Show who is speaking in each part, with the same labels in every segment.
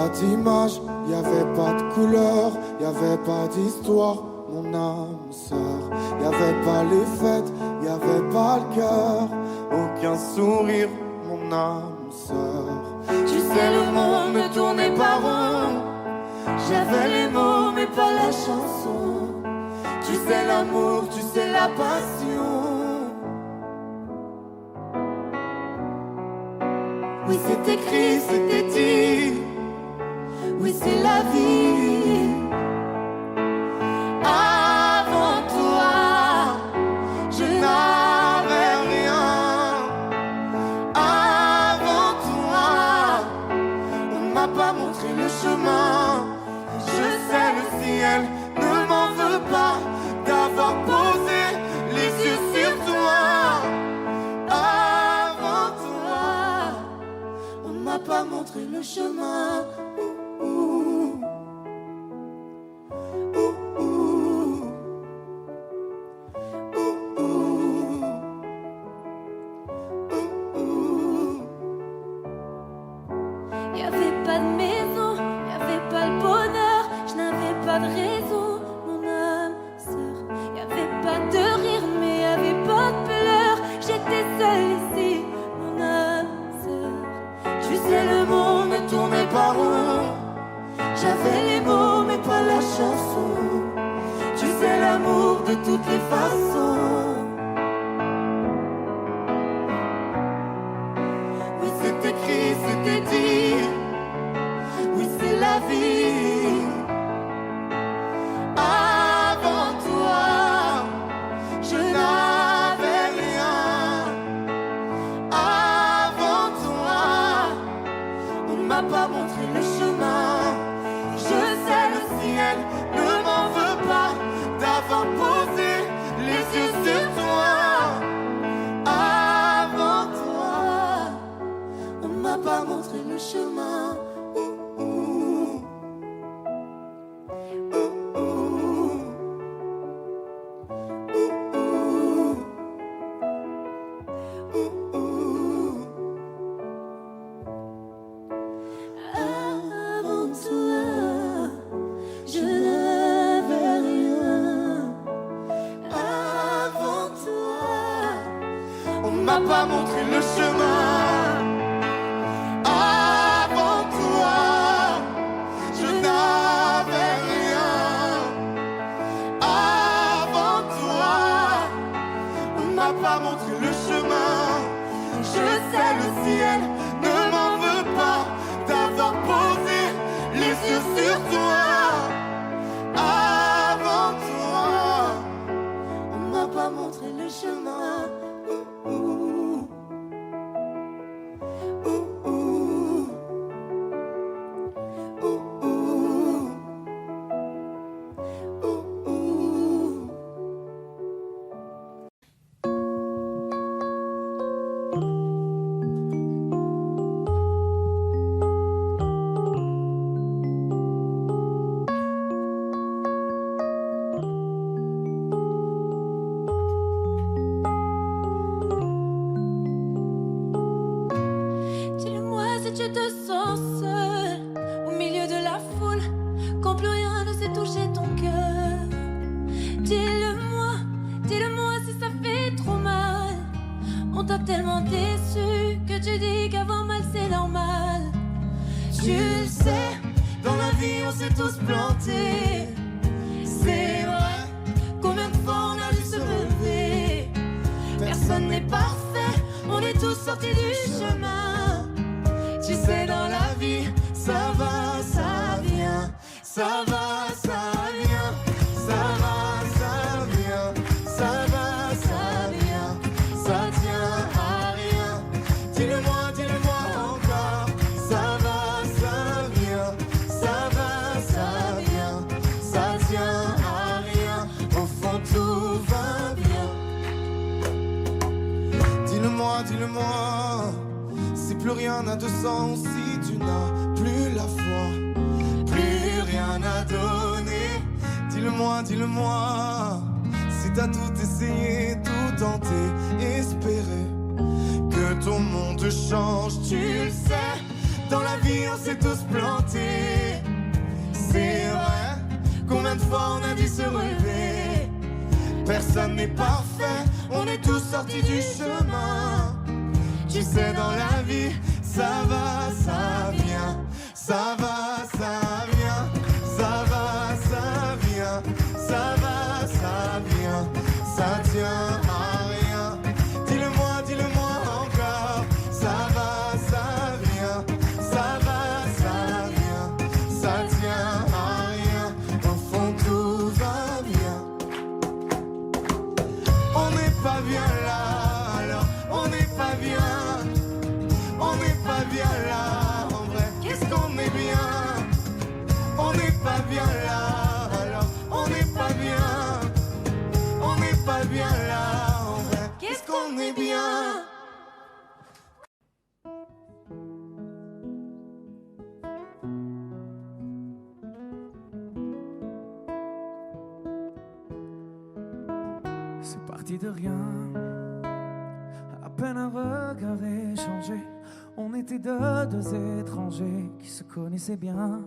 Speaker 1: pas d'image, y avait pas de couleur, y avait pas d'histoire, mon âme sœur. Y avait pas les fêtes, y avait pas le cœur, aucun sourire, mon âme sœur.
Speaker 2: Tu sais, le monde ne tournait pas rond. J'avais les mots mais pas la chanson. Tu sais l'amour, tu sais la passion. Oui, c'est écrit, c'était dit. Oui, c'est la vie. Avant toi, je n'avais rien. Avant toi, on m'a pas montré le chemin. Je sais, le ciel ne m'en veut pas d'avoir posé les yeux sur toi. Avant toi, on m'a pas montré le chemin.
Speaker 3: Y avait pas de maison, y avait pas le bonheur, je n'avais pas de raison, mon âme sœur. Y avait pas de rire, mais y avait pas de pleurs, j'étais seule ici, mon âme sœur.
Speaker 2: Tu sais, le monde ne tournait pas rond. J'avais les mots mais pas la chanson. Tu sais, l'amour de toutes les façons. Oui, c'est écrit, c'était dit. Oui, c'est la vie. Avant toi, je n'avais rien. Avant toi, on m'a pas montré le chemin. Je sais, le ciel ne m'en veut pas d'avoir posé les yeux sur toi. Avant toi, on m'a pas montré le chemin.
Speaker 3: Avant toi, je n'avais rien.
Speaker 2: Avant toi, on m'a pas montré le chemin. Avant toi, je n'avais rien. Avant toi, on m'a pas montré le chemin. Je sais, le ciel ne m'en veut pas d'avoir posé les yeux sur toi. Avant toi, on m'a pas montré le chemin.
Speaker 3: Dis-le-moi si tu te sens seul au milieu de la foule, quand plus rien ne sait toucher ton cœur. Dis-le-moi, dis-le-moi si ça fait trop mal. On t'a tellement déçu que tu dis qu'avoir mal c'est normal.
Speaker 2: Tu le sais, dans la vie on s'est tous plantés. C'est vrai, combien de fois on a dû se relever. Personne n'est parfait, on est tous sortis du chemin. Tu sais, dans la vie, ça va, ça vient. Ça va, ça vient. Ça va, ça vient. Ça va, ça vient. Ça tient à rien. Dis-le-moi encore. Ça va, ça vient. Ça va, ça vient. Ça tient à rien. Au fond, tout va bien. Dis-le-moi, si plus rien n'a de sens, si tu n'as plus la foi, plus rien à donner. Dis-le-moi, si t'as tout essayé, tout tenté, espéré que ton monde change. Tu le sais,
Speaker 1: Dans la vie on s'est tous plantés. C'est vrai, combien de fois on a dû se relever. Personne n'est parfait, on est tous sortis du chemin. Tu sais dans la vie, ça va, ça vient. Ça va, ça vient. Ça va, ça vient. Ça va, ça vient. Ça tient à rien. Dis-le-moi encore. Ça va, ça vient. Ça va, ça vient. Ça tient à rien. Au fond tout va bien. On n'est pas bien là, alors on n'est pas bien. On n'est pas bien là, en vrai. Qu'est-ce qu'on est bien? On n'est pas bien là, alors on n'est pas bien. On n'est pas bien là, en vrai. Qu'est-ce qu'on est bien?
Speaker 4: C'est parti de rien, à peine un regard échangé. On était deux étrangers qui se connaissaient bien.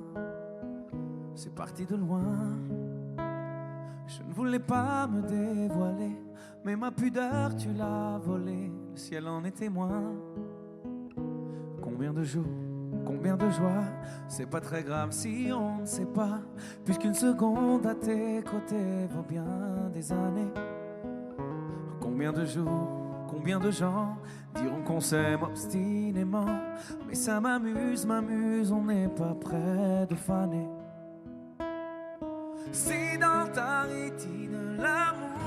Speaker 4: C'est parti de loin, je ne voulais pas me dévoiler, mais ma pudeur tu l'as volée, le ciel en est témoin. Combien de jours, combien de joies, c'est pas très grave si on ne sait pas, puisqu'une seconde à tes côtés vaut bien des années. Combien de jours, combien de gens diront qu'on s'aime obstinément, mais ça m'amuse, on n'est pas près de faner. Si dans ta rétine l'amour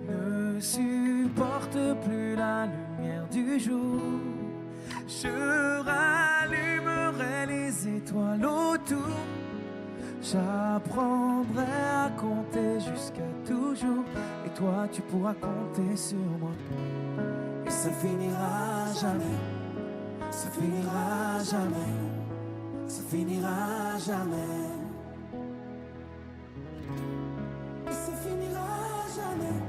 Speaker 4: ne supporte plus la lumière du jour, je rallumerai les étoiles autour. J'apprendrai à compter jusqu'à toujours, et toi tu pourras compter sur moi. Et ça finira jamais, ça finira jamais, ça finira jamais. Et ça finira jamais,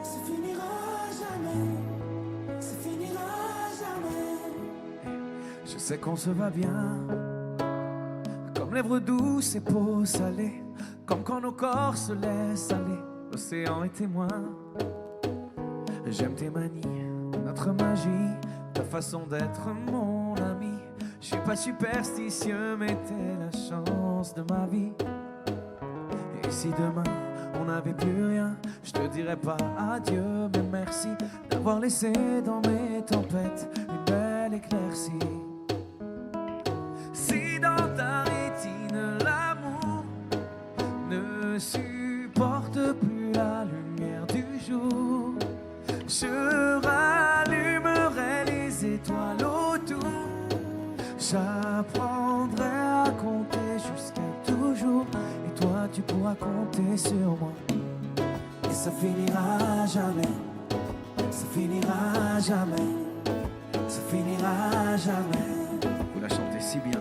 Speaker 4: ça finira jamais, ça finira jamais. Je sais qu'on se va bien, comme lèvres douces et peau salée, comme quand nos corps se laissent aller, l'océan est témoin. J'aime tes manies, notre magie, ta façon d'être mon ami. Je suis pas superstitieux, mais t'es la chance de ma vie. Et si demain on n'avait plus rien, je te dirais pas adieu, mais merci d'avoir laissé dans mes tempêtes une belle éclaircie. Si dans ta rétine l'amour ne supporte plus la lumière du jour, je rallumerai les étoiles autour. J'apprendrai à compter jusqu'à toujours, et toi tu pourras compter sur moi. Et ça finira jamais, ça finira jamais, ça finira jamais. Vous la chantez si bien.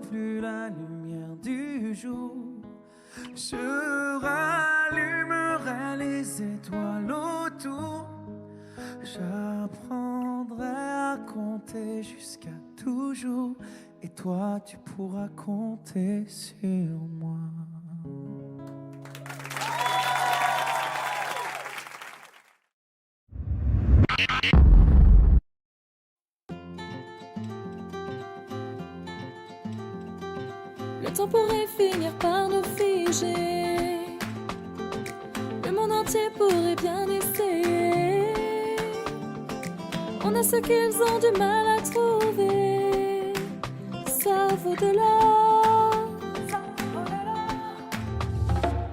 Speaker 4: Plus la lumière du jour, je rallumerai les étoiles autour. J'apprendrai à compter jusqu'à toujours, et toi tu pourras compter sur moi.
Speaker 3: temps pourrait finir par nous figer. Le monde entier pourrait bien essayer. On a ce qu'ils ont du mal à trouver. Ça vaut de l'or.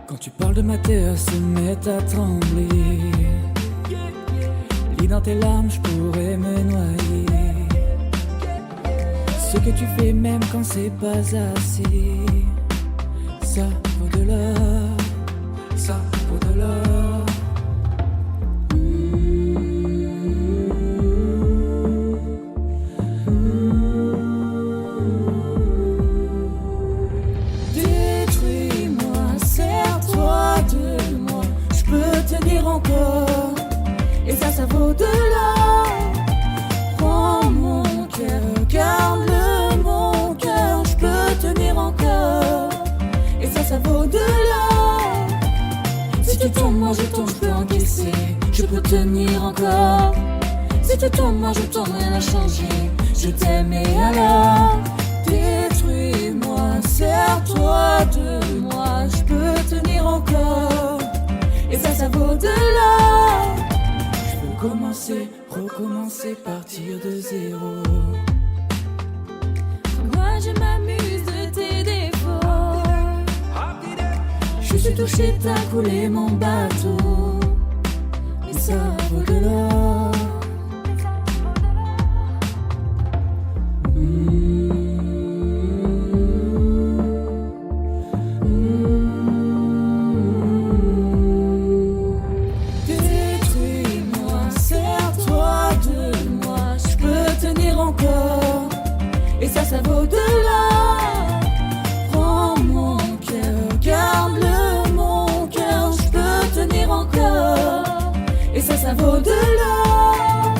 Speaker 3: Quand tu parles de ma terre, se met à trembler. Lis dans tes larmes, je pourrais me noyer. Ce que tu fais même quand c'est pas assez, ça vaut de l'or, ça vaut de l'or. Détruis-moi, serre-toi de moi, je peux tenir encore, et ça vaut de l'or. Prends mon cœur, garde-le mon cœur, je peux tenir encore, et ça vaut de l'or. Si tu tombes, moi je tombe, je peux encaisser, je peux tenir encore. Si tu tombes, moi je tombe, rien n'a changé, je t'aime et alors. Détruis-moi, serre-toi de moi, je peux tenir encore, et ça vaut de l'or. Commencer, recommencer, partir de zéro. Moi je m'amuse de tes défauts. Je suis touché, t'as coulé mon bateau, et ça vaut de l'or. Ça vaut de l'or. Prends mon cœur, garde-le mon cœur, je peux tenir encore, et ça vaut de l'or.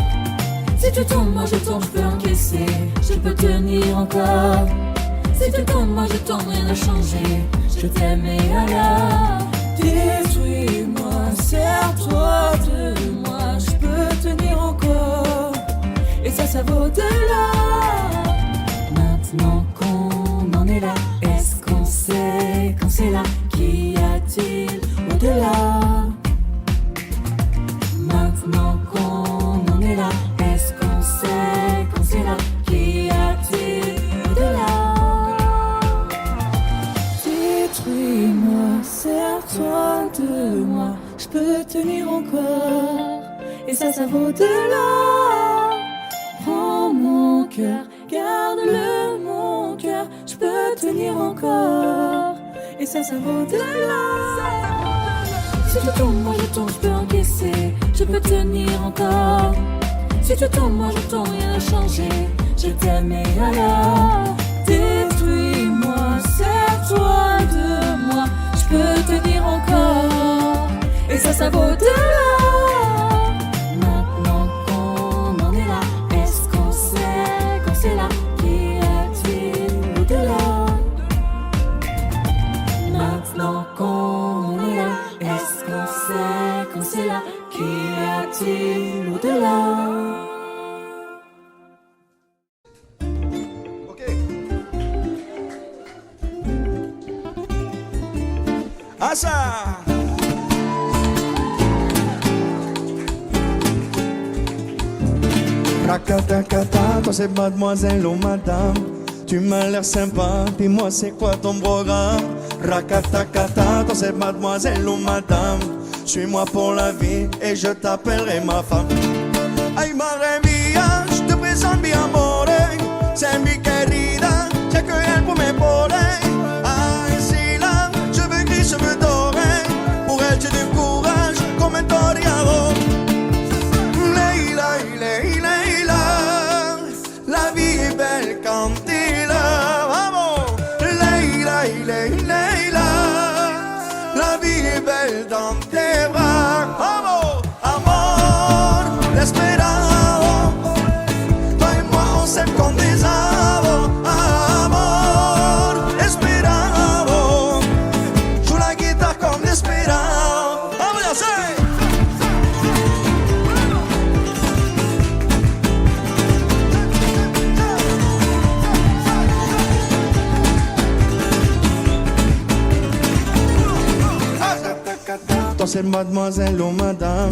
Speaker 3: Si tu tombes, moi je tombe, je peux encaisser, je peux tenir encore. Si tu tombes, moi je tombe, rien n'a changé, je t'aime et alors. Détruis-moi, serre-toi de moi, je peux tenir encore, et ça vaut de l'or. Maintenant qu'on en est là, est-ce qu'on sait quand c'est là? Qu'y a-t-il au-delà? Maintenant qu'on en est là, est-ce qu'on sait quand c'est là? Qu'y a-t-il au-delà? Détruis-moi, serre-toi de moi, je peux tenir encore, et ça vaut de l'or. Prends mon cœur, garde-le mon cœur, je peux tenir encore, et ça vaut de l'or. Si tu tombes, moi je tombe, je peux encaisser, je peux tenir encore. Si tu tombes, moi je tombe, rien n'a changé, je t'aime et alors. Détruis-moi, serre-toi de moi, je peux tenir encore, et ça vaut de l'or. Maintenant qu'on en est là, est-ce qu'on sait quand c'est là? Qu'y a-t-il au-delà? Maintenant qu'on est là, est-ce qu'on sait quand c'est là? Qu'y a-t-il au-delà?
Speaker 1: Asa. Rakatakata, toi c'est mademoiselle ou madame. Tu m'as l'air sympa, dis-moi c'est quoi ton programme? Rakatakata, toi c'est mademoiselle ou madame. Suis-moi pour la vie et je t'appellerai ma femme. Ay madre mía, je te présente mi amore. C'est mi querida, j'ai que elle pour m'épauler. Ainsi là, je veux gris, je veux doré. Pour elle j'ai du courage comme un toreador. Leila, Leila, Leila, la vie est belle quand il a. Vamos, Leila, Leila, Leila, la vie est belle dans tes bras. Vamos, amor, l'espérance. c'est mademoiselle ou madame.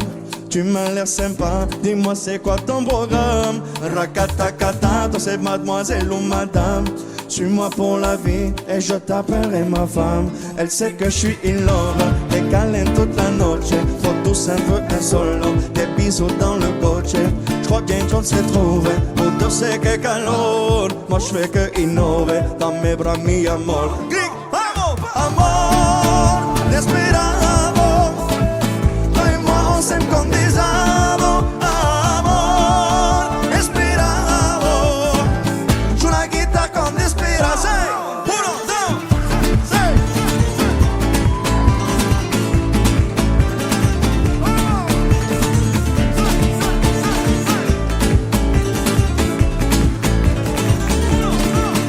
Speaker 1: Tu m'as l'air sympa, dis-moi c'est quoi ton programme. Rakatakata, toi c'est mademoiselle ou madame. Suis-moi pour la vie et je t'appellerai ma femme. Elle sait que je suis in love, des câlins toute la noche. Faut tous un peu insolent, des bisous dans le coche. Je crois bien qu'on s'est trouvé, pour deux c'est que calor. Moi je fais que innover, dans mes bras mi amor. Clic, vamos, amor, desesperado. Toi et moi on s'aime comme des amours. Amor, desesperado. Joue la guitare comme desesperado. Uno, dos, seis.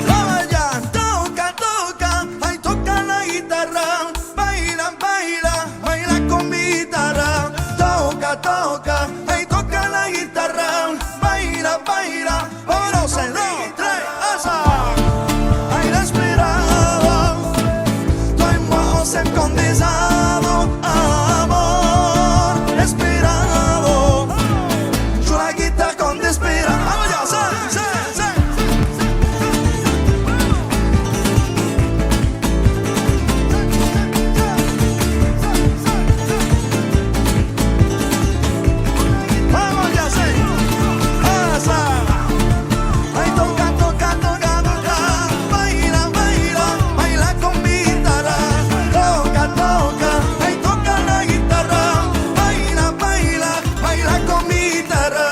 Speaker 1: Vamos allá, toca, toca, ay toca la guitarra, baila, baila, baila con mi guitarra, toca, toca, ay toca la guitarra, baila, baila, uno, se dos, tres, asa, ay desesperado, toi et moi on s'aime comme des amours, amor, desesperado, joue la guitare comme desesperado, vamos allá, se. Vamos ya, sí. Asa. Ay, toca, toca, toca, toca. Baila, baila, baila con mi guitarra. Toca, toca, ay, toca la guitarra. Baila, baila, baila con mi guitarra.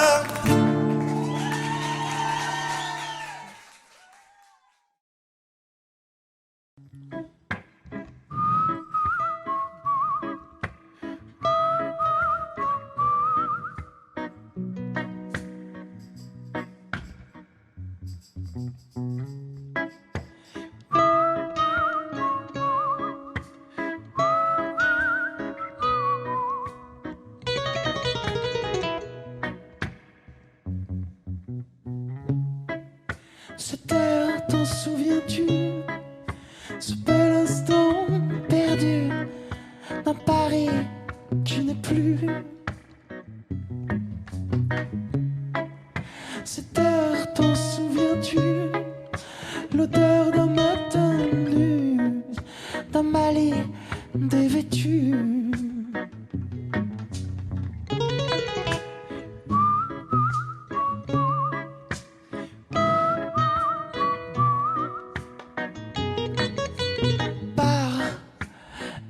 Speaker 5: Cette heure, t'en souviens-tu? Ce bel instant perdu dans Paris, tu n'es plus. Cette heure, t'en souviens-tu? L'odeur d'un matin nu, d'un Mali dévêtu.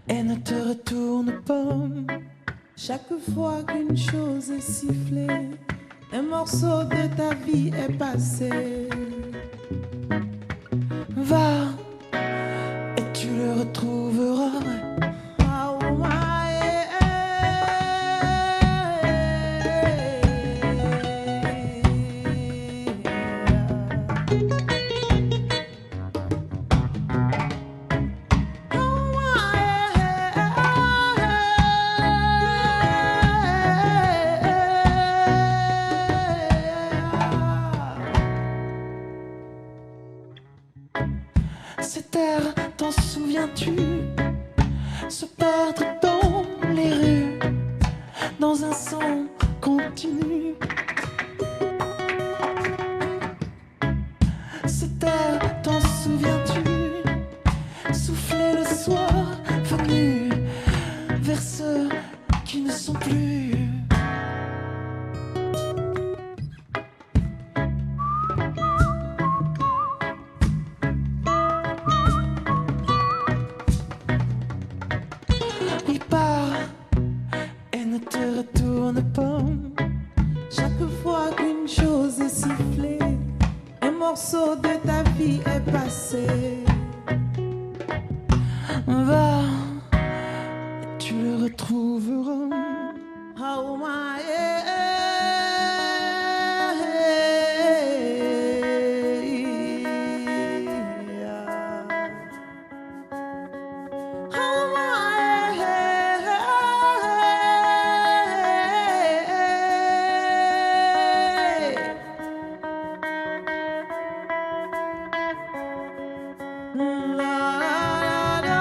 Speaker 5: Et ne te retourne pas.
Speaker 6: Chaque fois qu'une chose est sifflée, un morceau de ta vie est passé.
Speaker 5: Va et tu le retrouveras.
Speaker 6: Ah, oh, ah,
Speaker 5: Cette air, t'en souviens-tu? Se perdre dans les rues, dans un son continu. Cette air, t'en souviens-tu? Souffler le soir venu vers ceux qui ne sont plus. Il part et ne te retourne pas.
Speaker 6: chaque fois qu'une chose est sifflée, un morceau de ta vie est passé.
Speaker 5: Va et tu le retrouveras.
Speaker 6: Oh, my, la la la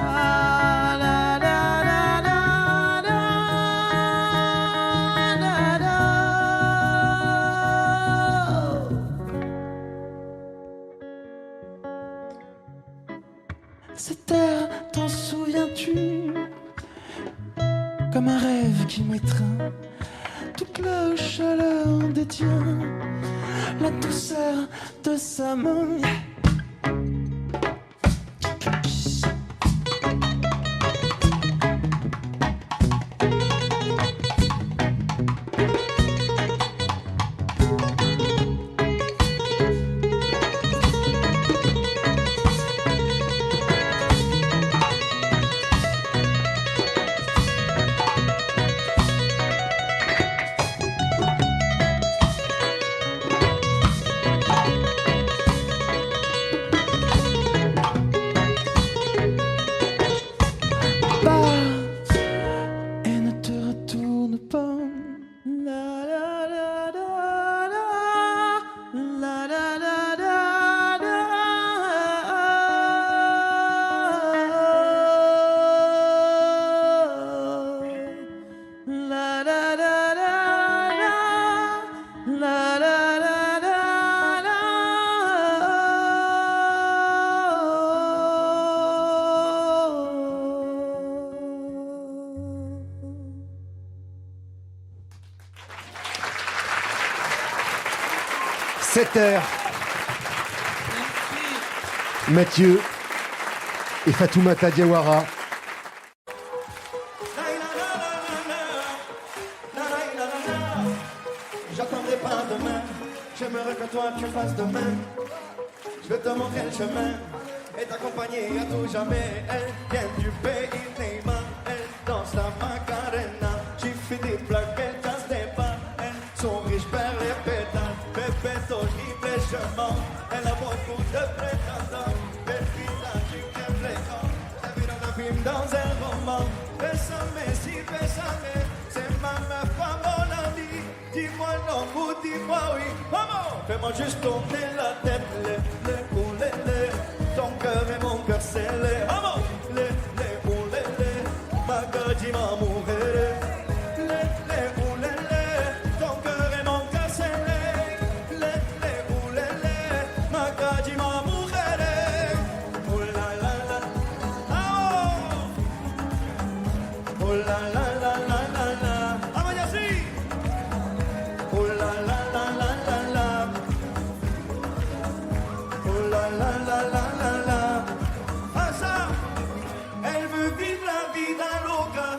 Speaker 6: la la la la la.
Speaker 5: Cette terre, t'en souviens-tu? Comme un rêve qui m'étreint, toute la chaleur des tiens, la douceur de sa main.
Speaker 7: Terre. Mathieu et Fatoumata Diawara.
Speaker 1: J'attendrai pas demain, j'aimerais que toi tu fasses demain. Je vais te montrer le chemin et t'accompagner à tout jamais. Elle vient du pays Neymar, elle danse la Macarena. J'ai fait des plaques, elle casse des pas, elle sourit, je perds les pétales. Bébé, horrible, je mens, elle a beaucoup de prétendants. Baby, là, tu crèves les camps, je l'ai vu dans un film, dans un roman. Bésame, si bésame, c'est ma meuf, pas mon ami. Dis-moi non ou dis-moi oui, maman. Fais-moi juste tourner la tête, les, ton cœur et mon cœur scellé. Maman, les, ma gueule dit ma mujer. Les, ton cœur et mon cœur scellé. Les, ma gueule dit ma mujer. Oh la la la, oh la la la la la la. Amayasi. Oh la la la la la la. Oh la la la la la la. Ah ça, elle veut vivre la vie d'un loca.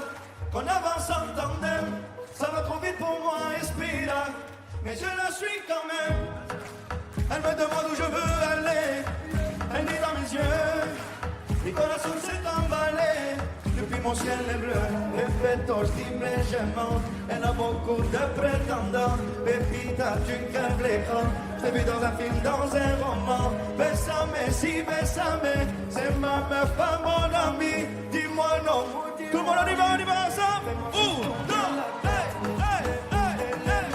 Speaker 1: Qu'on avance en tandem, ça va trop vite pour moi, Espira. Mais je la suis quand même. Elle me demande où je veux aller. Elle dit dans mes yeux, mi corazón s'est emballé. Depuis mon ciel est bleu, les pétos disent légèrement. Elle a beaucoup de prétendants. Pépita, tu crèves l'écran. Je t'ai vu dans un film, dans un roman. Bésame, si bésame, c'est ma meuf, pas mon ami. Dis-moi non, tout le monde on y va ensemble. Non, hey, hey, hey, hey.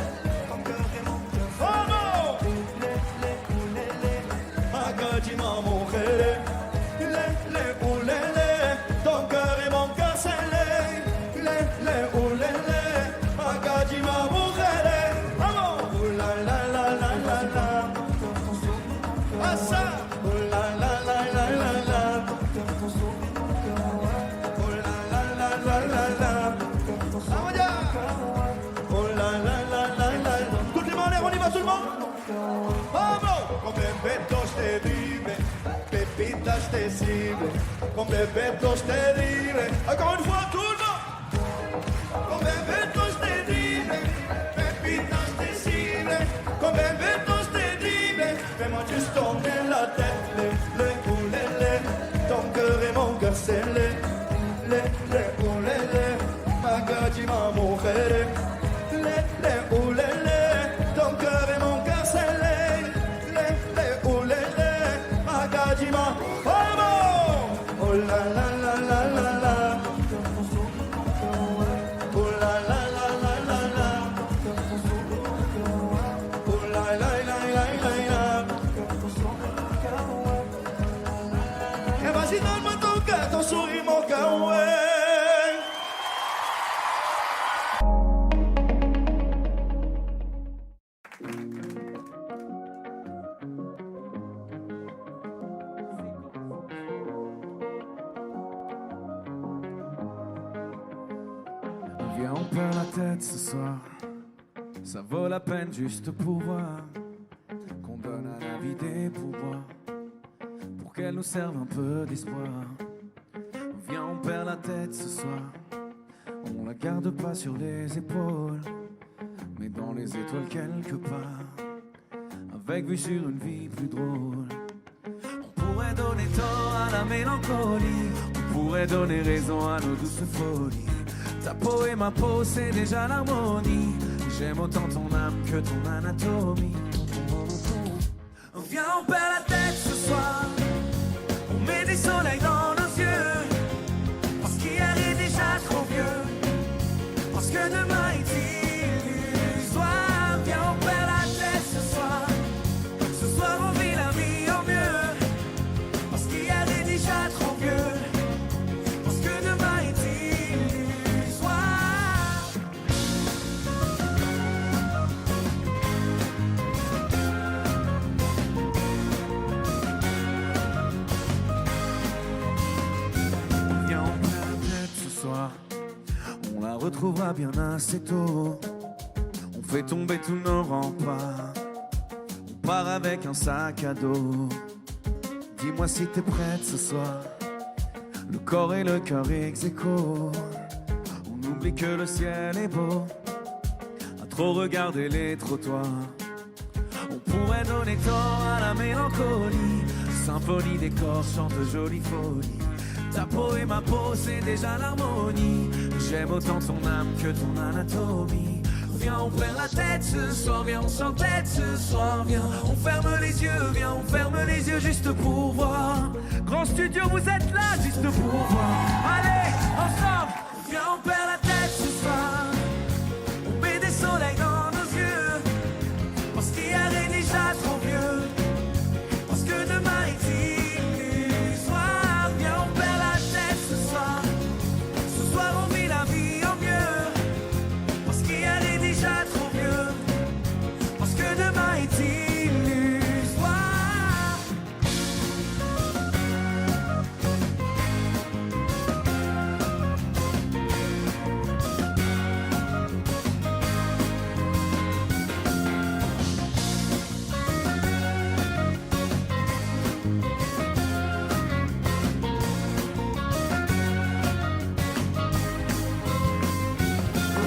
Speaker 1: Ton cœur est mon cœur. Oh non. Ma gueule, dis-moi mon chéri. Ton cœur et mon cœur scellé. Ma gueule, dis-moi mon chéri. Oh la la la la la la. Ah ça. Oh la la la la la la. Oh la la la la la la. Oh la la la la la. Toutes les mains en l'air, on y va tout le monde. Vamos. Con bebetos te vive, Pepita je te cible. Con bebetos te vive. Encore une fois tout le monde. Con bebetos te vive, Pepita je te cible. Con bebetos te vive. Fais-moi juste tourner la tête, les, ton cœur et mon cœur scellé. Les, ma gueule, tu m'as mujer. Les, ton cœur et mon cœur scellé. Les, ma gueule, tu m'as. Oh la la la la la la. Oh la la la la la la. Oh la la la la la la. Et vas-y, donne-moi ton cœur, ton sourire, mon cœur, ouais.
Speaker 4: perd la tête ce soir. Ça vaut la peine juste pour voir qu'on donne à la vie des pourboires pour qu'elle nous serve un peu d'espoir. Viens, on perd la tête ce soir. On la garde pas sur les épaules, mais dans les étoiles quelque part, avec vue sur une vie plus drôle. On pourrait donner tort à la mélancolie, on pourrait donner raison à nos douces folies. Ta peau et ma peau, c'est déjà l'harmonie. J'aime autant ton âme que ton anatomie. Viens, on perd la tête ce soir. On met des soleils dans nos yeux, parce qu'hier est déjà trop vieux, parce que demain est illusoire. Viens, on perd la tête ce soir. Ce soir on vit la vie au mieux, parce qu'hier est déjà trop vieux, parce que demain est illusoire. Viens, on perd la tête ce soir. On la retrouvera bien assez tôt. On fait tomber tous nos remparts. On part avec un sac à dos. Dis-moi si t'es prête ce soir. Le corps et le cœur ex aequo. On oublie que le ciel est beau, à trop regarder les trottoirs. On pourrait donner tort à la mélancolie. Symphonie des corps chante jolie folie. Ta peau et ma peau, c'est déjà l'harmonie. J'aime autant ton âme que ton anatomie. Viens, on perd la tête ce soir. Viens, on s'entête ce soir. Viens, on ferme les yeux. Viens, on ferme les yeux juste pour voir. Grand studio, vous êtes là juste pour voir. Allez, ensemble. Viens, on perd la tête ce soir. On met des soleils dans nos yeux, parce qu'hier est déjà trop vieux, parce que demain est illusoire. Viens, on perd la tête ce soir. Ce soir on vit la vie au mieux, parce qu'hier est déjà trop vieux, parce que demain est illusoire.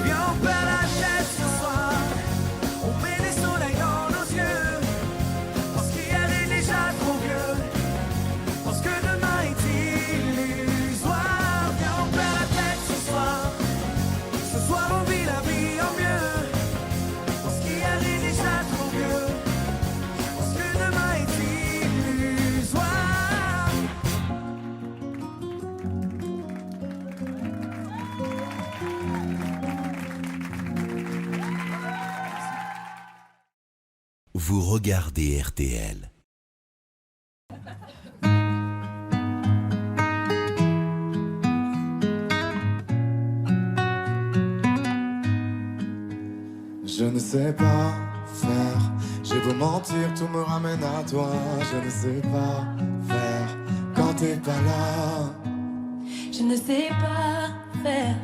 Speaker 4: Viens, on perd la tête ce soir. On met des soleils dans nos yeux, parce qu'hier est déjà trop vieux, parce que demain est illusoire. Viens, on perd la tête ce soir. Ce soir on vit la vie au mieux, parce qu'hier est déjà trop vieux, parce que demain est illusoire.
Speaker 8: Vous regardez RTL.
Speaker 1: Je ne sais pas faire, j'ai beau mentir, tout me ramène à toi. Je ne sais pas faire quand t'es pas là.
Speaker 3: Je ne sais pas faire.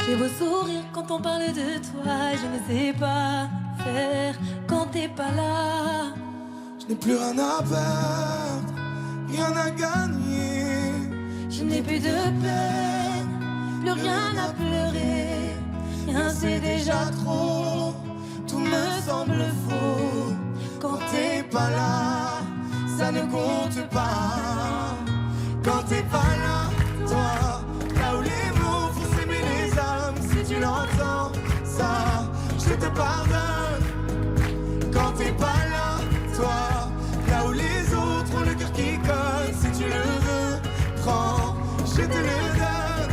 Speaker 3: J'ai beau sourire quand on parle de toi. Je ne sais pas faire quand t'es pas là.
Speaker 1: Je n'ai plus rien à perdre, rien à gagner.
Speaker 3: Je n'ai plus de peine, plus rien à pleurer. Rien c'est déjà trop,
Speaker 1: Tout me semble faux quand t'es pas là. Ça ne compte pas quand t'es pas là. Toi, là où les mots font s'aimer les âmes. Si tu l'entends, ça, je te pardonne. Quand t'es pas là, toi, là où les autres ont le cœur qui colle. Si tu le veux, prends, je te le donne.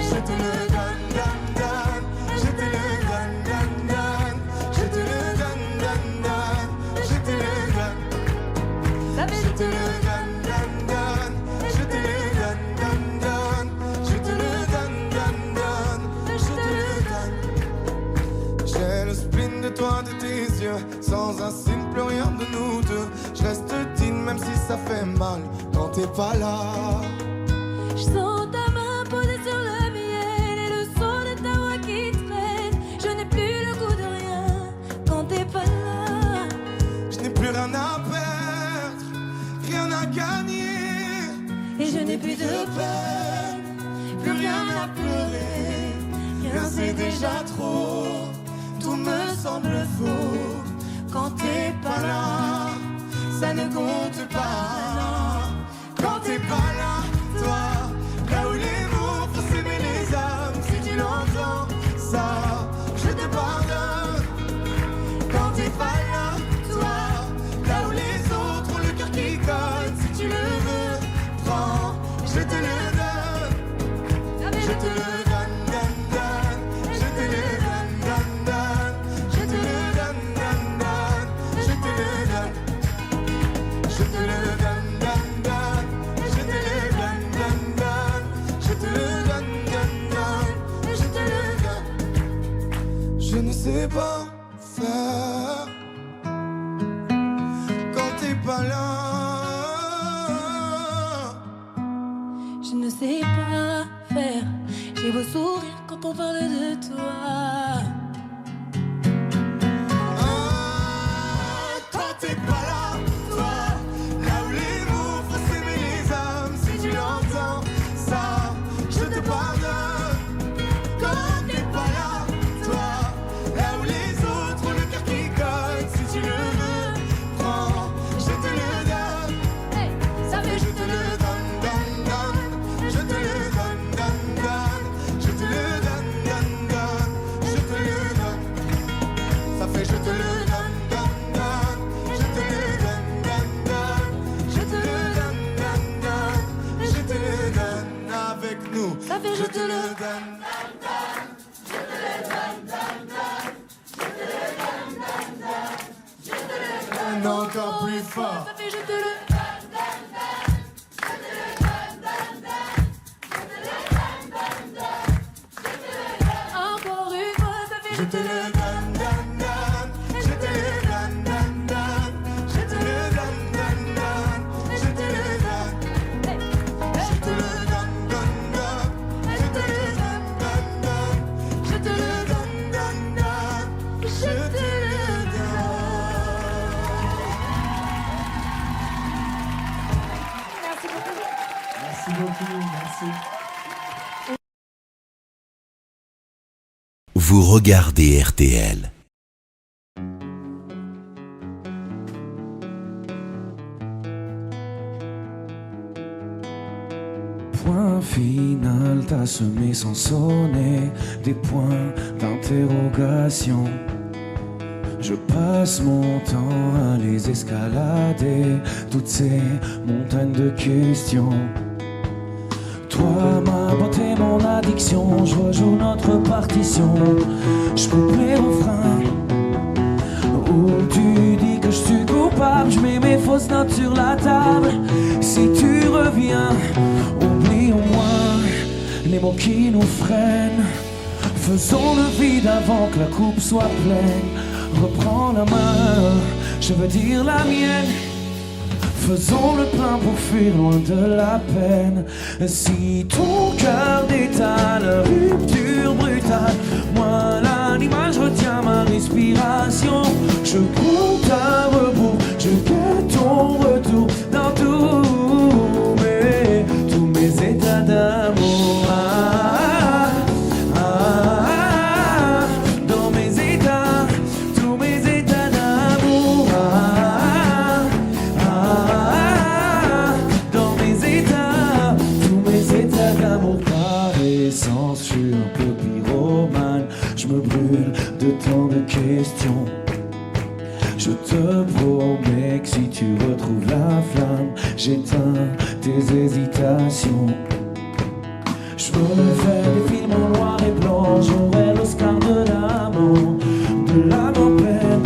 Speaker 1: Je te le donne, donne, donne. Je te le donne, donne, donne. Je te le donne, donne, donne. Je te le donne. Je te le donne, donne, donne. Je te le donne, donne, donne. Je te le donne, donne, donne. Je te le donne. J'ai le spleen de toi, de tes yeux. Sans un signe, plus rien de nous deux. Je reste digne même si ça fait mal quand t'es pas là.
Speaker 3: Je sens ta main posée sur le miel et le son de ta voix qui traîne.
Speaker 2: n'ai plus de peine, plus rien à pleurer. Rien c'est déjà trop, tout me semble faux. Quand t'es pas là, ça ne compte pas. Quand t'es pas là, toi, là où les mots font s'aimer les âmes. Si tu l'entends, ça, je te pardonne. Quand t'es pas là, toi, là où les autres ont le cœur qui colle. Si tu le veux, prends, je te le donne. Je te le donne, donne, donne. Je te le donne, donne, donne. Je te le donne, donne, donne. Je te le donne. Je te le donne, donne, donne. Je te le donne, donne, donne. Je te le donne, donne, donne. Je te le donne. Je ne sais pas faire quand t'es pas là.
Speaker 3: Je ne sais pas faire. J'ai beau sourire quand on parle de toi.
Speaker 2: Quand t'es pas là, toi, là où les mots font s'aimer les âmes. Si tu l'entends, ça, je te pardonne. Quand t'es pas là, toi, là où les autres ont le cœur qui colle. Si tu le veux, prends, je te le donne.
Speaker 3: Hey, ça fait
Speaker 2: Je te le donne, donne, donne. Je te le donne, donne, donne. Je te le donne, donne, donne. Je te le donne. Ça fait je te le donne, donne, donne. Je te le donne, donne, donne. Je te le donne, donne, donne. Je te le donne avec nous.
Speaker 3: Ça fait je te le
Speaker 2: donne. Encore plus fort.
Speaker 3: Ça fait je te le encore une fois. Ça fait
Speaker 2: Je te le donne, donne, donne. Je te le donne, donne, donne. Je te le donne, donne, donne. Je te le donne. Je te le donne, donne, donne. Je te le donne, donne, donne. Je te le donne, donne, donne. Je te le donne.
Speaker 3: Merci beaucoup.
Speaker 2: Merci beaucoup, merci.
Speaker 8: Vous regardez RTL.
Speaker 4: Point final, t'as semé sans sonner des points d'interrogation. Je passe mon temps à les escalader, toutes ces montagnes de questions. Toi, ma beauté, mon addiction, je rejoue notre partition. Je coupe les refrains où tu dis que je suis coupable. Je mets mes fausses notes sur la table. Si tu reviens, oublie au moins les mots qui nous freinent. Faisons le vide avant que la coupe soit pleine. Reprends la main, je veux dire la mienne. Faisons le plein pour fuir loin de la peine. Si ton cœur détale, rupture brutale, moi l'animal, je retiens ma respiration. Je compte à rebours, je guette ton retour dans tous mes états d'amour. Dans mes états, tous mes états d'amour. Dans mes états, tous mes états d'amour. Par essence, je suis un peu pyromane. Je me brûle de tant de questions. Je te promets que si tu retrouves la flamme, j'éteins tes hésitations. Je me fais des films en noir et blanc, j'aurai l'Oscar de l'âme en peine.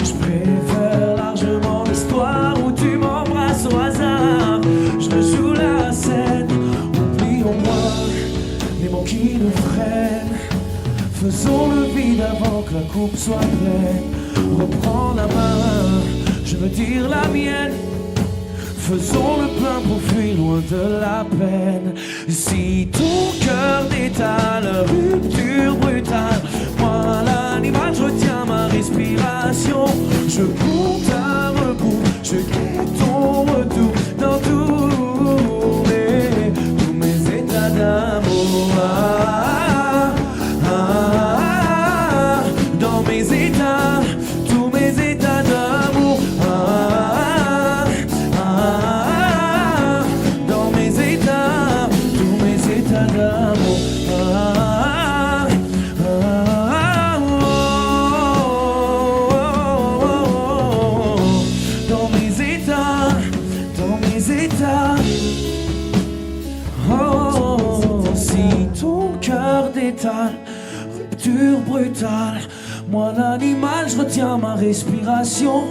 Speaker 4: Je préfère largement l'histoire où tu m'embrasses au hasard. Je rejoue la scène, oublie au moins les mots qui nous freinent. Faisons le vide avant que la coupe soit pleine. Reprends la main, je veux dire la mienne. Faisons le plein pour fuir loin de la peine. Si ton cœur détale, rupture brutale, moi l'animal, je retiens ma respiration. Je compte à rebours, je guette ton retour dans tous rupture brutale. Moi l'animal, je retiens ma respiration.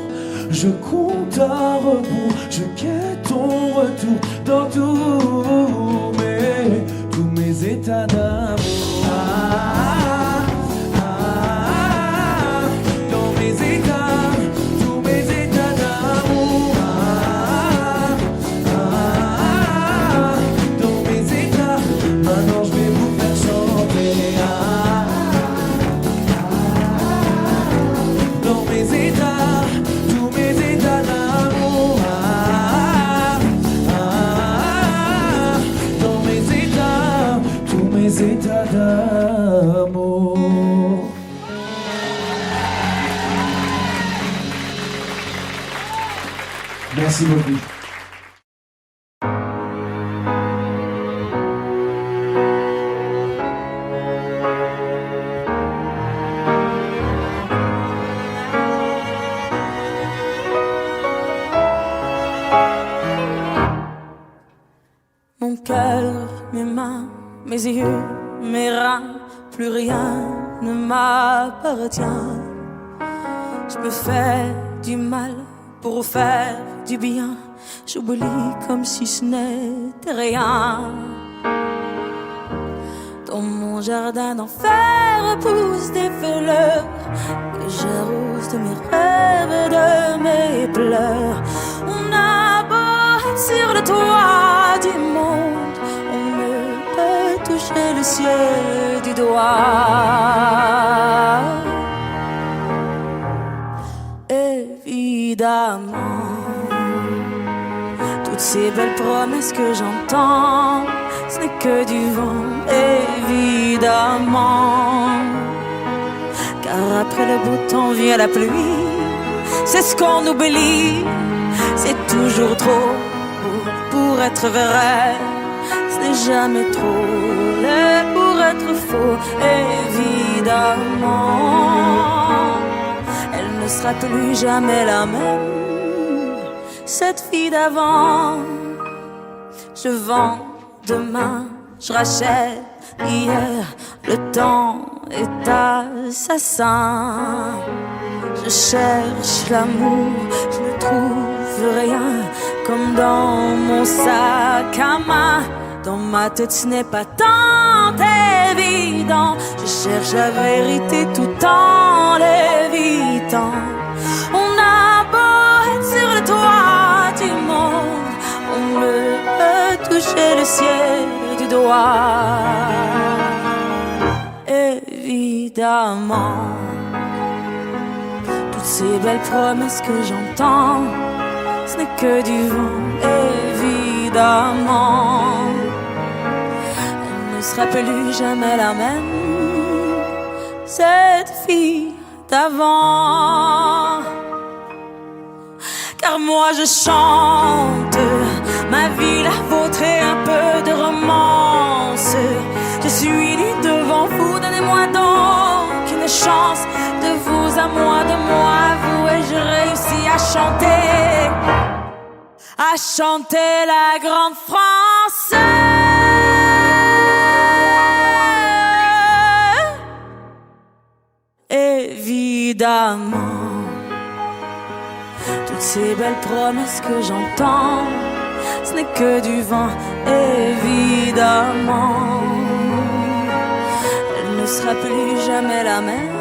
Speaker 4: Je compte à rebours, je quête ton retour dans tous mes états d'amour. Dans mes états, tous mes états d'amour. Dans mes états, maintenant je vais vous faire chanter. Dans mes états, tous mes états d'amour. Dans mes états, tous mes états d'amour. Merci beaucoup.
Speaker 3: Mon cœur, mes mains, mes yeux, mes reins, plus rien ne m'appartient. Je me fais du mal pour faire du bien. J'oublie comme si ce n'était rien. Dans mon jardin d'enfer poussent des fleurs que j'arrose de mes rêves, de mes pleurs. On a beau être sur le toit du monde, on ne peut toucher le ciel du doigt. Évidemment, toutes ces belles promesses que j'entends, ce n'est que du vent, évidemment. Car après le beau temps vient la pluie, c'est ce qu'on oublie. C'est toujours trop pour être vrai, ce n'est jamais trop laid pour être faux, évidemment. Elle ne sera plus jamais la même, cette fille d'avant. Je vends demain, je rachète hier, le temps est assassin. Je cherche l'amour, je ne trouve rien, comme dans mon sac à main. Dans ma tête ce n'est pas tant évident, je cherche la vérité tout en l'évitant. On a beau être sur le toit du monde, on ne peut toucher le ciel du doigt. Évidemment, toutes ces belles promesses que j'entends, ce n'est que du vent, évidemment. Elle ne sera plus jamais la même, cette fille d'avant. Car moi je chante ma vie, la vôtre et un peu de romance. Je suis née devant vous, donnez-moi donc une chance. De vous à moi, de moi à vous, et je réussis à chanter la grande France. Évidemment, toutes ces belles promesses que j'entends, ce n'est que du vent, évidemment. Elle ne sera plus jamais la même,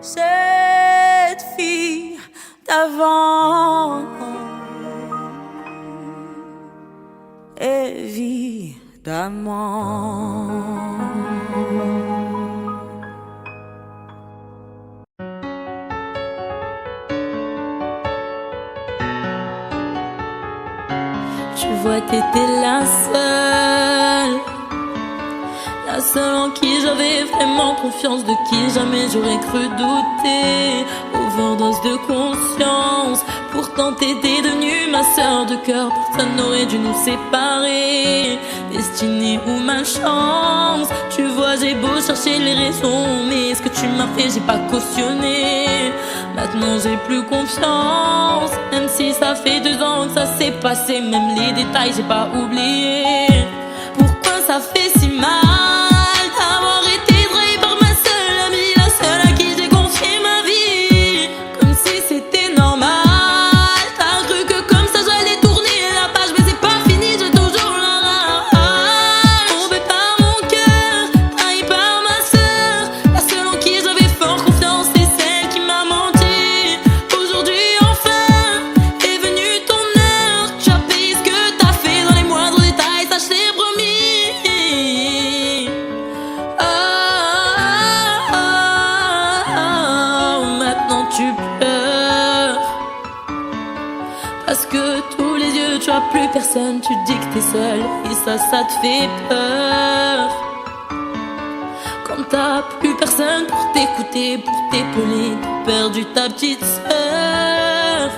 Speaker 3: cette fille d'avant. Évidemment.
Speaker 9: Tu vois, t'étais la seule en qui j'avais vraiment confiance, de qui jamais j'aurais cru douter. Overdose de conscience, pourtant t'étais devenue ma sœur de cœur. Personne n'aurait dû nous séparer, destinée ou malchance. Tu vois, j'ai beau chercher les raisons, mais ce que tu m'as fait, j'ai pas cautionné. Maintenant j'ai plus confiance, même si ça fait 2 ans que ça s'est passé. Même les détails j'ai pas oublié. Pourquoi ça fait si mal d'avoir été tu pleures. Parce que tous les yeux, tu as plus personne. Tu dis que t'es seule et ça te fait peur. Quand t'as plus personne pour t'écouter, pour t'épauler, t'as perdu ta petite sœur.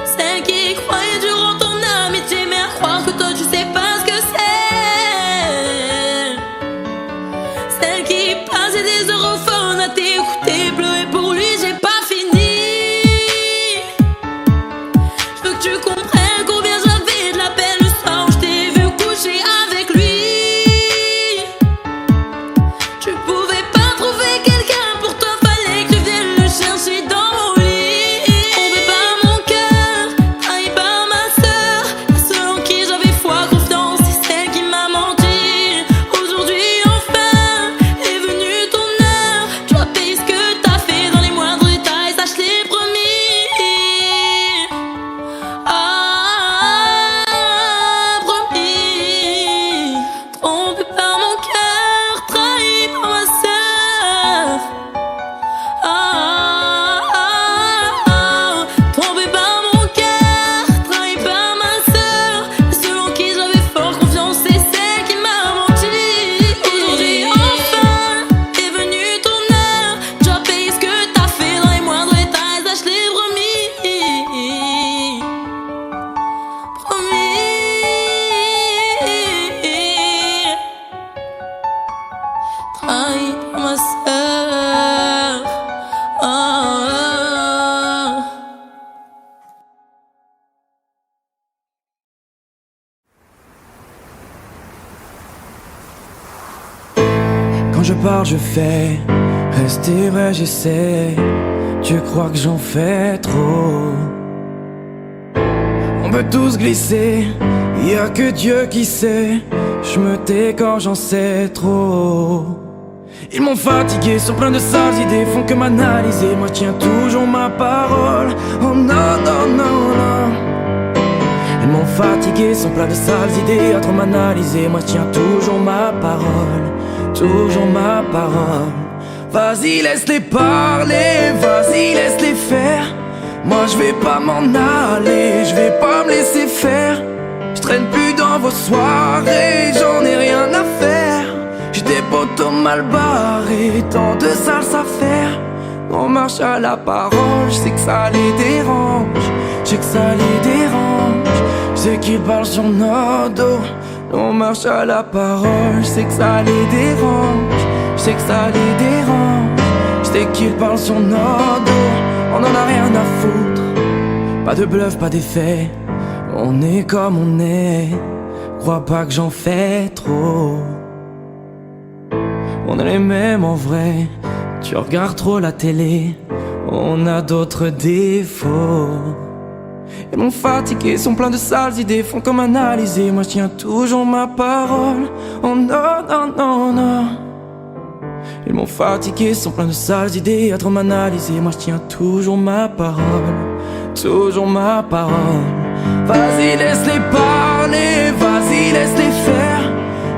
Speaker 9: Celle qui croyait durant ton amitié, mais à croire que toi tu sais pas ce que c'est. Celle qui passait des heures au phone à t'écouter pleurer pour lui, j'ai pas fini. Je veux que tu comprennes combien j'avais de la peine le soir où je t'ai vu coucher avec lui. Tu pouvais pas trouver quelqu'un pour toi, fallait que tu viennes le chercher dans mon lit. Trompé par mon cœur, trahi par ma sœur, la seule en qui j'avais foi, confiance, c'est celle qui m'a menti. Aujourd'hui enfin est venue ton heure. Tu as payé ce que t'as fait dans les moindres détails, ça je l'ai promis. Promis. Trompé par mon cœur, trahi par ma sœur. Trompé par mon cœur, trahi par ma sœur, la seule en qui j'avais fort confiance, c'est celle qui m'a menti. Aujourd'hui enfin est venue ton heure. Tu as payé ce que t'as fait dans les moindres détails, ça je l'ai promis. Trahi par ma sœur.
Speaker 5: Quand je parle, je fais. Rester vrai, j'essaie. Tu crois que j'en fais trop? On peut tous glisser, y a que Dieu qui sait. Je me tais quand j'en sais trop. Ils m'ont fatigué sur plein de sales idées, font que m'analyser. Moi je tiens toujours ma parole. Oh non, non, non, non. Ils m'ont fatigué sur plein de sales idées, à trop m'analyser. Moi je tiens toujours ma parole. Toujours ma parole. Vas-y laisse-les parler, vas-y laisse-les faire. Moi je vais pas m'en aller, je vais pas me laisser faire. Je traîne plus dans vos soirées, j'en ai rien à faire. J'ai des potos mal barrés, tant de sales affaires. On marche à la parole, je sais que ça les dérange. Je sais que ça les dérange. Je sais qu'ils parlent sur nos dos. On marche à la parole, je sais que ça les dérange. Je sais que ça les dérange. Je sais qu'ils parlent sur nos dos. On en a rien à foutre. Pas de bluff, pas d'effet. On est comme on est. Crois pas que j'en fais trop. On est les mêmes en vrai. Tu regardes trop la télé. On a d'autres défauts. Ils m'ont fatigué, sont pleins de sales idées, font comme analyser. Moi je tiens toujours ma parole. Oh non, non, non, non. Ils m'ont fatigué, sont pleins de sales idées, à trop m'analyser. Moi je tiens toujours ma parole. Toujours ma parole. Vas-y laisse-les parler, vas-y laisse-les faire.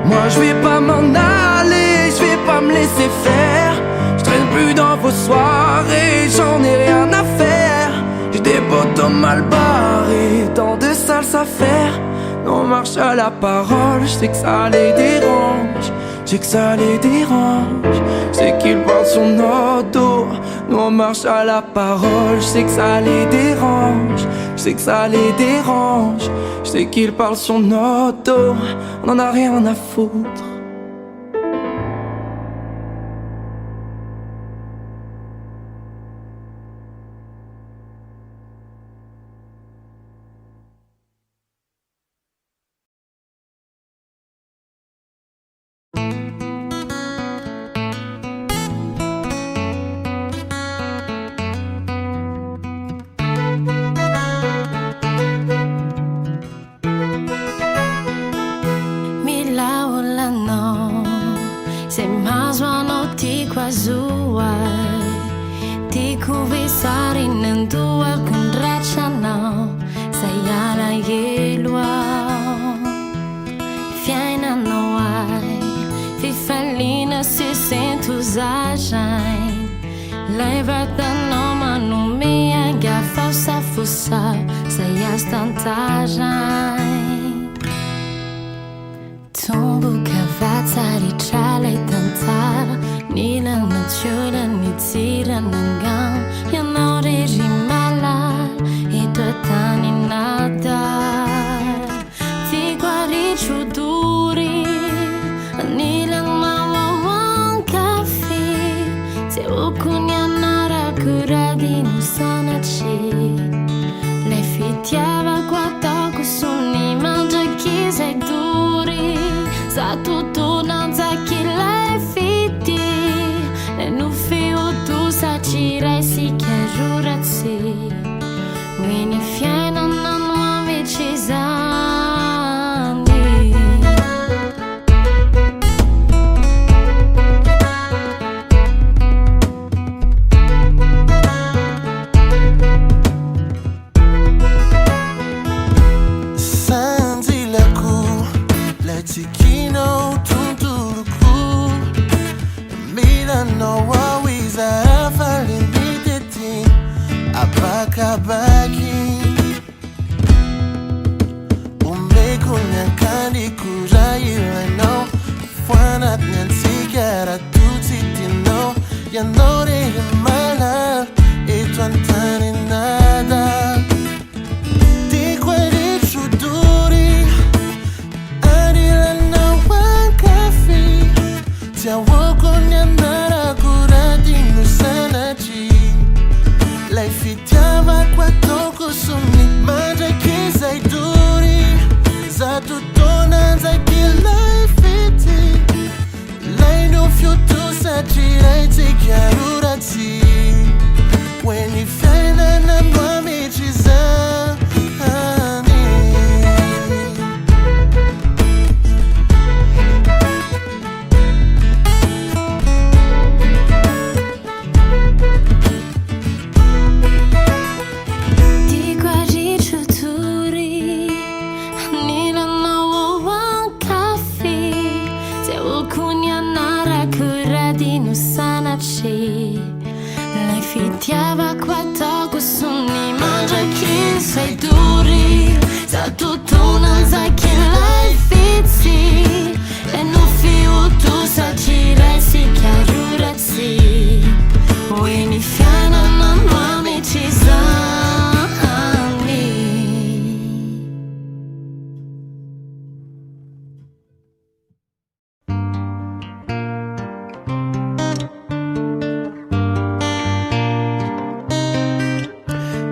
Speaker 5: Moi je vais pas m'en aller, je vais pas me laisser faire. Je traîne plus dans vos soirées, j'en ai rien à faire. J'ai des potos mal barrés, tant de sales affaires. On marche à la parole, je sais que ça les dérange. Je sais que ça les dérange. Je sais qu'ils parlent sur nos dos. Nous on marche à la parole, je sais que ça les dérange. Je sais que ça les dérange. Je sais qu'ils parlent sur nos dos. On en a rien à foutre.
Speaker 3: Ti kuvisari nentua kun rachanao sayala yelwa Fiaina no ai Fifalina se sentus ajain Leva da no
Speaker 9: sabe, saias tanta gente. Tumbo cavazzari c'hai tantara, ni la natura ni tira nangan, ya no regimala e tani nada. Ti guardi ciuduri, ni la mama caffè, se ukunya nara kuradi nusanachi. Le fittiava guarda kusuni mangia chi sei duri, sa tutto non sa chi l'hai fitti, e non fio tu sa ci resti che giurazzi, quindi fiena non nuovi ci
Speaker 10: Kabaki umekunya kandi kujayirano fwana nyansigara tutitino yanore mala etwantani nada di quelli chuduri adila na wankafi tiawokunya nara kuradinu sanachi life itiava qua tocco sumni mangia chi sei duri za tutto non sai chi l'hai fitti lei non fiuto sa ci reti chiarurazzi when you find an amami ci sa
Speaker 9: fittiava qua tocco sonni mangia chi sei duri sa tutto non sai chi l'hai fizzi e non fio tu sa ci resti chiarurazzi quindi fiana non nuovi ci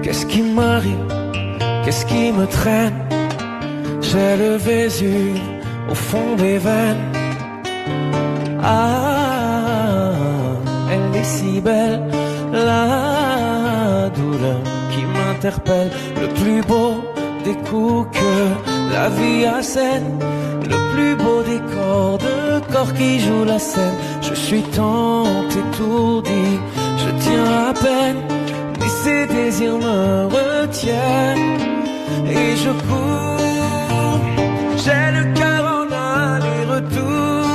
Speaker 4: Qu'est-ce qui m'arrive? Qu'est-ce qui me traîne? J'ai le Vésuve au fond des veines. Ah, elle est si belle, la douleur qui m'interpelle. Le plus beau des coups que la vie assène, le plus beau des corps, de corps qui jouent la scène. Je suis tant étourdi, je tiens à peine. Mais ces désirs me retiennent et je cours. J'ai le cœur en aller-retour.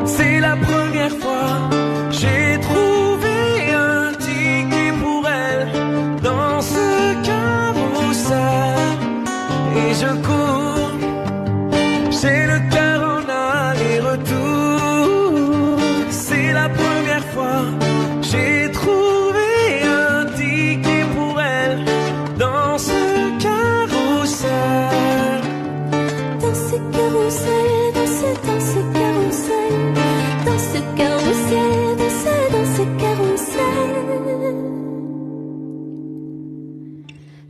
Speaker 4: C'est la première fois j'ai trouvé un ticket pour elle dans ce carrousel et je cours. J'ai le cœur en aller-retour. C'est la première fois j'ai trouvé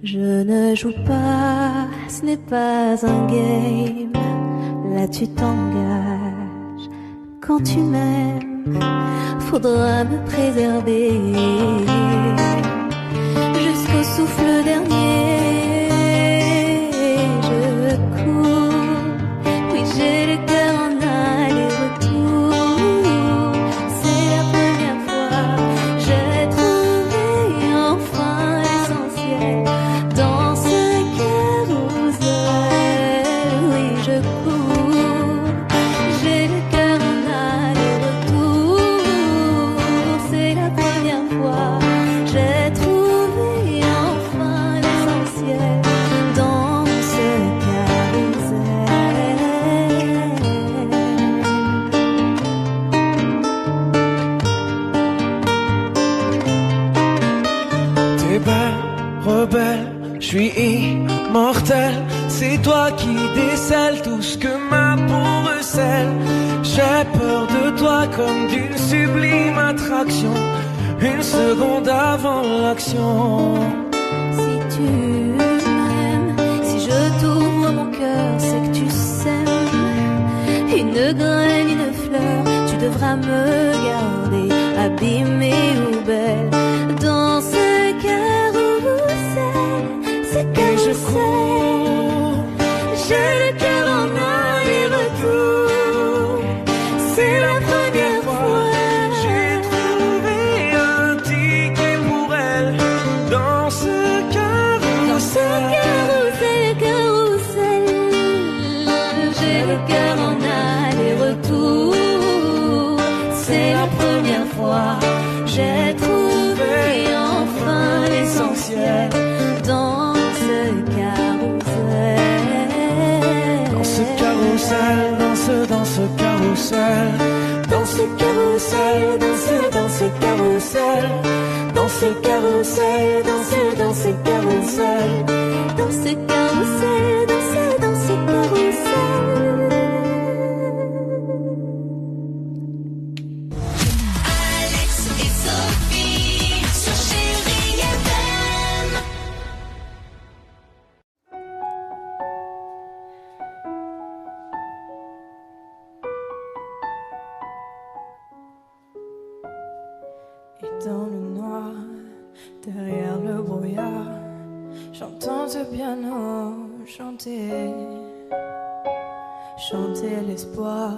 Speaker 3: Je ne joue pas, ce n'est pas un game. Là tu t'engages. Quand tu m'aimes, faudra me préserver jusqu'au souffle dernier. Je cours, oui j'ai le cœur en aller-retour. C'est la première fois j'ai trouvé enfin l'essentiel dans ce carrousel. Oui je cours, j'ai le cœur en aller-retour. C'est la première fois j'ai
Speaker 4: rebelle, je suis immortel. C'est toi qui décèles tout ce que ma peau recèle. J'ai peur de toi comme d'une sublime attraction, une seconde avant l'action.
Speaker 3: Si tu m'aimes, si je t'ouvre mon cœur, c'est que tu sèmes une graine, une fleur. Tu devras me garder abîmée ou belle dans ce carrousel, ce carrousel. J'ai le cœur en aller-retour. C'est la première fois.
Speaker 4: J'ai trouvé un ticket pour elle dans ce carrousel.
Speaker 3: Dans ce carrousel, carrousel. J'ai le cœur en aller-retour. C'est la première fois. J'ai trouvé enfin l'essentiel dans ce carrousel.
Speaker 4: Dans ce carrousel, dans ce carrousel, dans ce carrousel, dans ce carrousel, dans ce carrousel, dans ce carrousel,
Speaker 3: Dans ce carrousel, dans ce carrousel.
Speaker 2: Alex et Sophie sur Chérie FM.
Speaker 6: Et dans le noir, derrière le brouillard, j'entends ce piano chanter. Chanter l'espoir,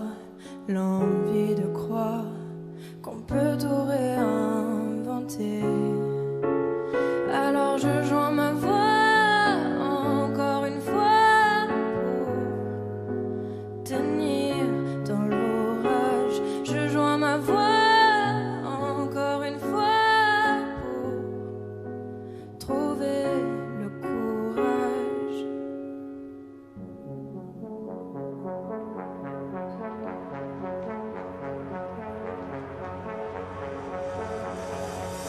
Speaker 6: l'envie de croire qu'on peut tout réinventer. Alors je joins ma voix encore une fois pour tenir dans l'orage. Je joins ma voix encore une fois pour trouver le courage.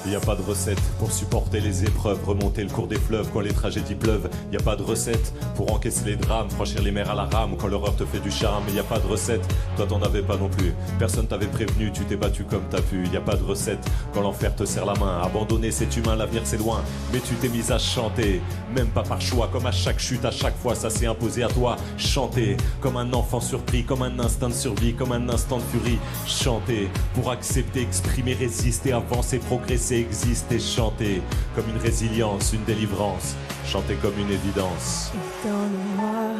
Speaker 11: Y a pas de recette pour supporter les épreuves, remonter le cours des fleuves quand les tragédies pleuvent. Y a pas de recette pour encaisser les drames, franchir les mers à la rame quand l'horreur te fait du charme. Y a pas de recette, toi t'en avais pas non plus. Personne t'avait prévenu, tu t'es battu comme t'as pu. Y a pas de recette quand l'enfer te serre la main. Abandonné, c'est humain, l'avenir c'est loin. Mais tu t'es mise à chanter, même pas par choix. Comme à chaque chute, à chaque fois, ça s'est imposé à toi. Chanter comme un enfant surpris, comme un instinct de survie, comme un instant de furie. Chanter pour accepter, exprimer, résister, avancer, progresser, exister, chanter comme une résilience, une délivrance, chanter comme une évidence.
Speaker 6: Et dans le noir,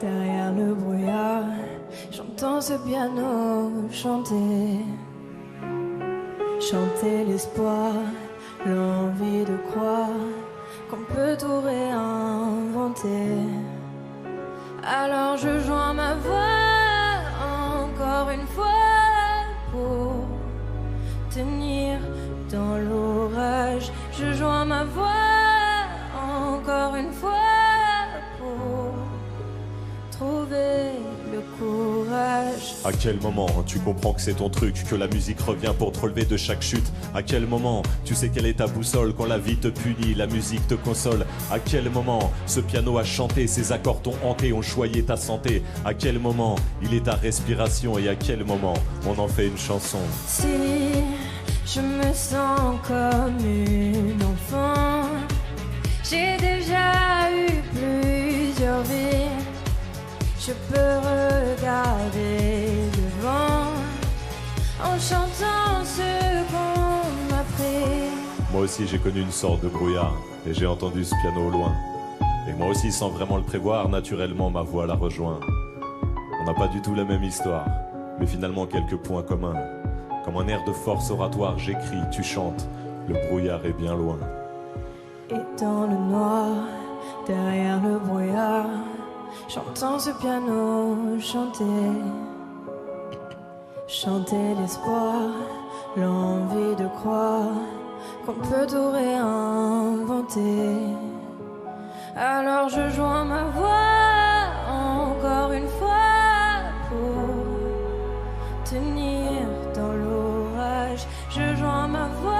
Speaker 6: derrière le brouillard, j'entends ce piano chanter. Chanter l'espoir, l'envie de croire qu'on peut tout réinventer. Alors je joins ma voix encore une fois pour tenir dans l'orage. Je joins ma voix encore une fois pour trouver le courage.
Speaker 11: À quel moment tu comprends que c'est ton truc, que la musique revient pour te relever de chaque chute? À quel moment tu sais quelle est ta boussole quand la vie te punit, la musique te console? À quel moment ce piano a chanté, ses accords t'ont hanté, ont choyé ta santé? À quel moment il est ta respiration et à quel moment on en fait une chanson?
Speaker 6: Si je me sens comme une enfant, j'ai déjà eu plusieurs vies. Je peux regarder devant en chantant ce qu'on m'a pris.
Speaker 11: Moi aussi j'ai connu une sorte de brouillard et j'ai entendu ce piano au loin. Et moi aussi sans vraiment le prévoir, naturellement ma voix la rejoint. On n'a pas du tout la même histoire, mais finalement quelques points communs. Comme un air de force oratoire, j'écris, tu chantes, le brouillard est bien loin.
Speaker 6: Et dans le noir, derrière le brouillard, j'entends ce piano chanter. Chanter l'espoir, l'envie de croire qu'on peut tout réinventer. Alors je joins ma voix encore une fois pour tenir dans l'orage. Je joins ma voix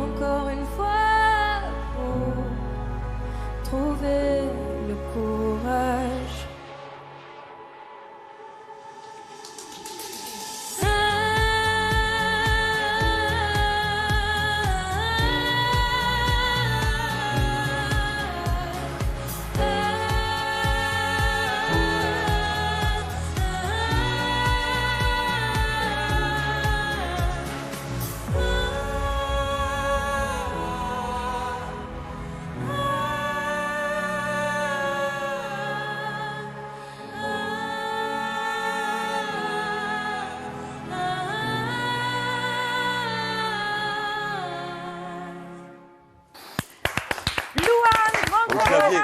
Speaker 6: encore une fois pour
Speaker 11: au clavier.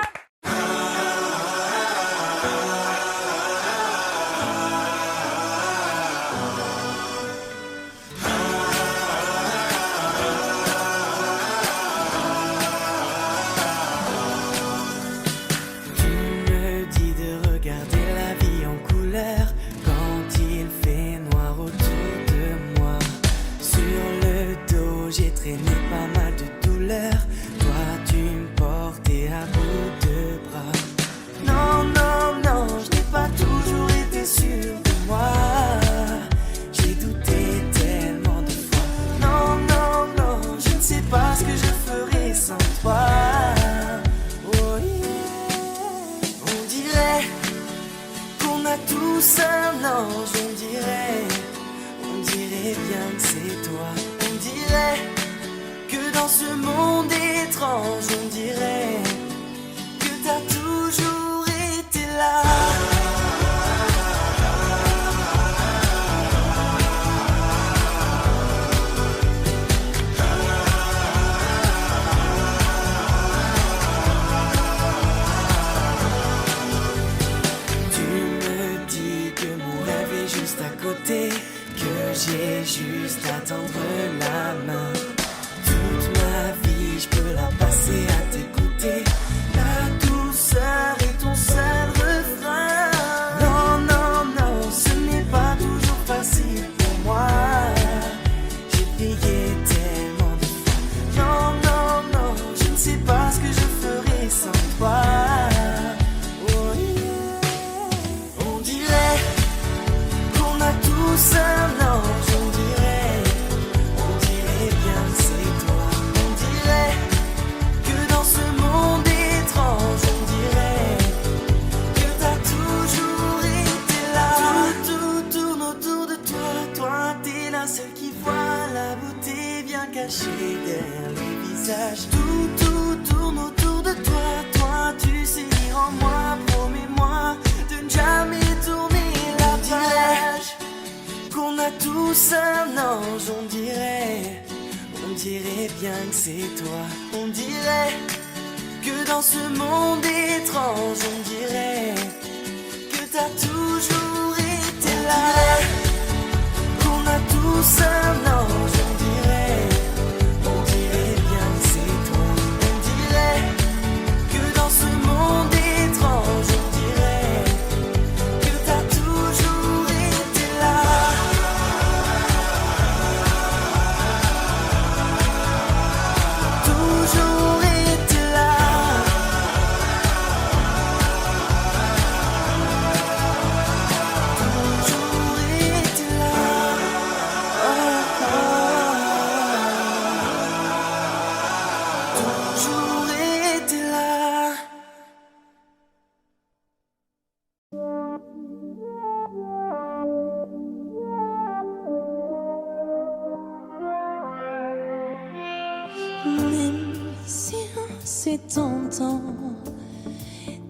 Speaker 3: C'est tentant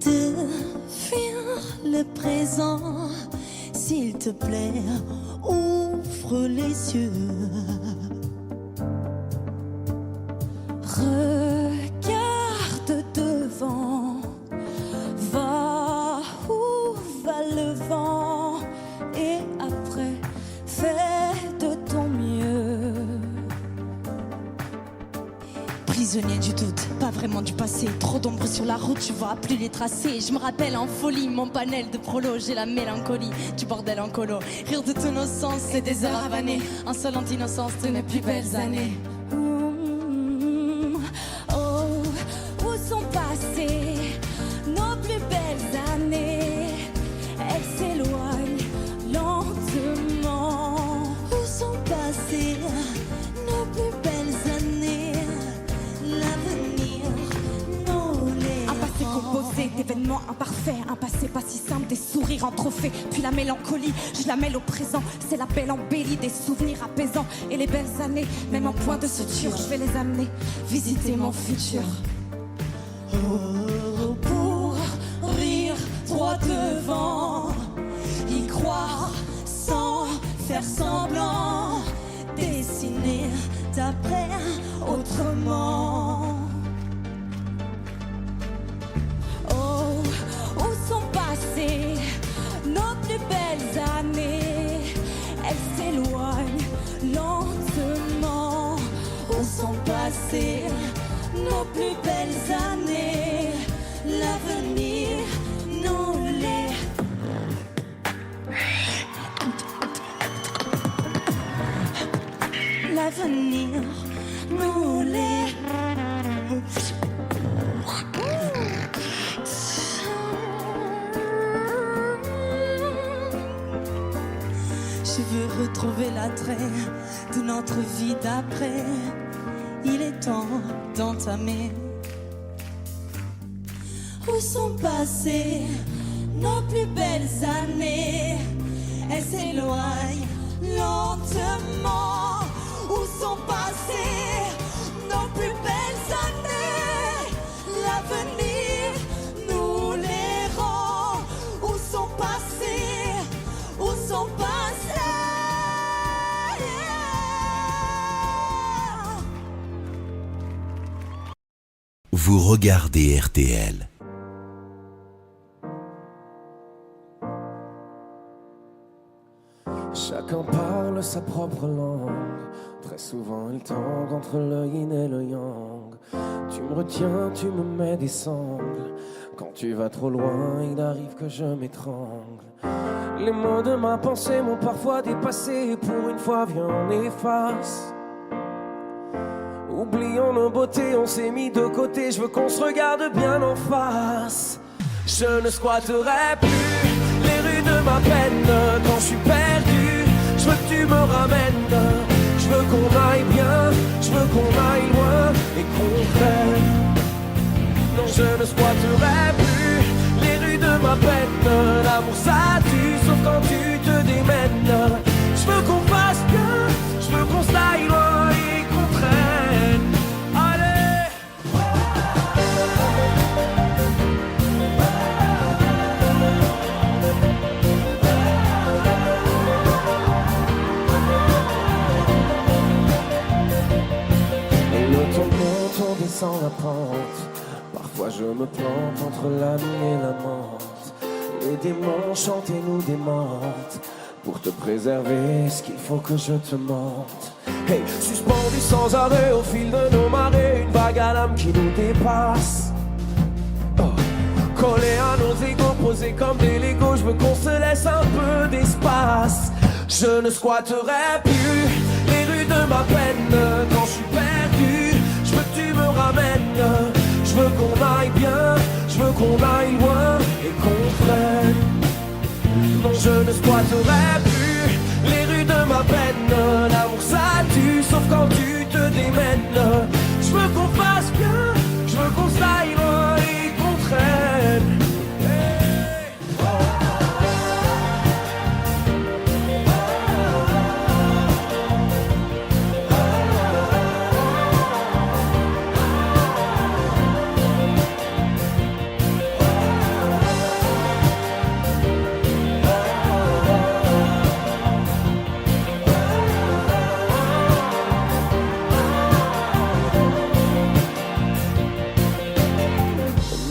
Speaker 3: de fuir le présent. S'il te plaît, ouvre les yeux. Regarde devant. Va où va le vent. Et après, fais de ton mieux. Prisonnier du doute, pas vraiment du passé. Trop d'ombre sur la route, tu vois plus les tracés. Je me rappelle en folie, mon panel de prolo. J'ai la mélancolie du bordel en colo. Rire de tous nos sens, c'est des heures avanées. Insolente innocence de mes plus belles années. Oh, où sont passées nos plus belles années? Elles s'éloignent lentement. Où sont passées nos plus belles années? L'avenir nous les un passé composé d'événements imparfaits, un passé pas si simple, des sourires en trophée. Puis la mélancolie, je la mêle au présent. C'est la belle embellie des souvenirs apaisants. Et les belles années, même en point de suture, je vais les amener visiter mon futur. Oh, pour rire droit devant, y croire sans faire semblant, dessiner d'après autrement.
Speaker 2: passer nos plus belles années. L'avenir nous les... L'avenir nous les... Je veux retrouver l'attrait de notre vie d'après. Il est temps d'entamer. Où sont passées nos plus belles années? Elles s'éloignent lentement. Où sont passées nos plus belles années? L'avenir nous les rend. Où sont passées? Où sont passées?
Speaker 8: Vous regardez RTL.
Speaker 4: Chacun parle sa propre langue. Très souvent il tangue entre le yin et le yang. Tu me retiens, tu me mets des sangles. Quand tu vas trop loin, il arrive que je m'étrangle. Les mots de ma pensée m'ont parfois dépassé. Pour une fois, viens, on efface. Oublions nos beautés, on s'est mis de côté. Je veux qu'on se regarde bien en face. Je ne squatterai plus les rues de ma peine. Quand je suis perdu, je veux que tu me ramènes. Je veux qu'on aille bien, je veux qu'on aille loin et qu'on rêve. Non, je ne squatterai plus les rues de ma peine. L'amour ça tue, sauf quand tu te démènes. Je veux qu'on fasse bien, je veux qu'on s'aille loin et qu'on traîne. Allez! Et le ton monte, on descend la pente. Parfois je me plante entre la nuit et la menthe. Les démons chantent et nous démentent. Pour te préserver, est-ce qu'il faut que je te mente? Hey, suspendu sans arrêt au fil de nos marées. Une vague à l'âme qui nous dépasse. Oh. Collé à nos égos, posés comme des Legos. Je veux qu'on se laisse un peu d'espace. Je ne squatterai plus les rues de ma peine. Quand je suis perdu, je veux que tu me ramènes. Je veux qu'on aille bien, je veux qu'on aille loin et qu'on traîne. Non, je ne squatterai plus les rues de ma peine. L'amour ça tue, sauf quand tu te démènes. Je veux qu'on fasse bien, je veux qu'on s'aille loin et qu'on traîne. Hey.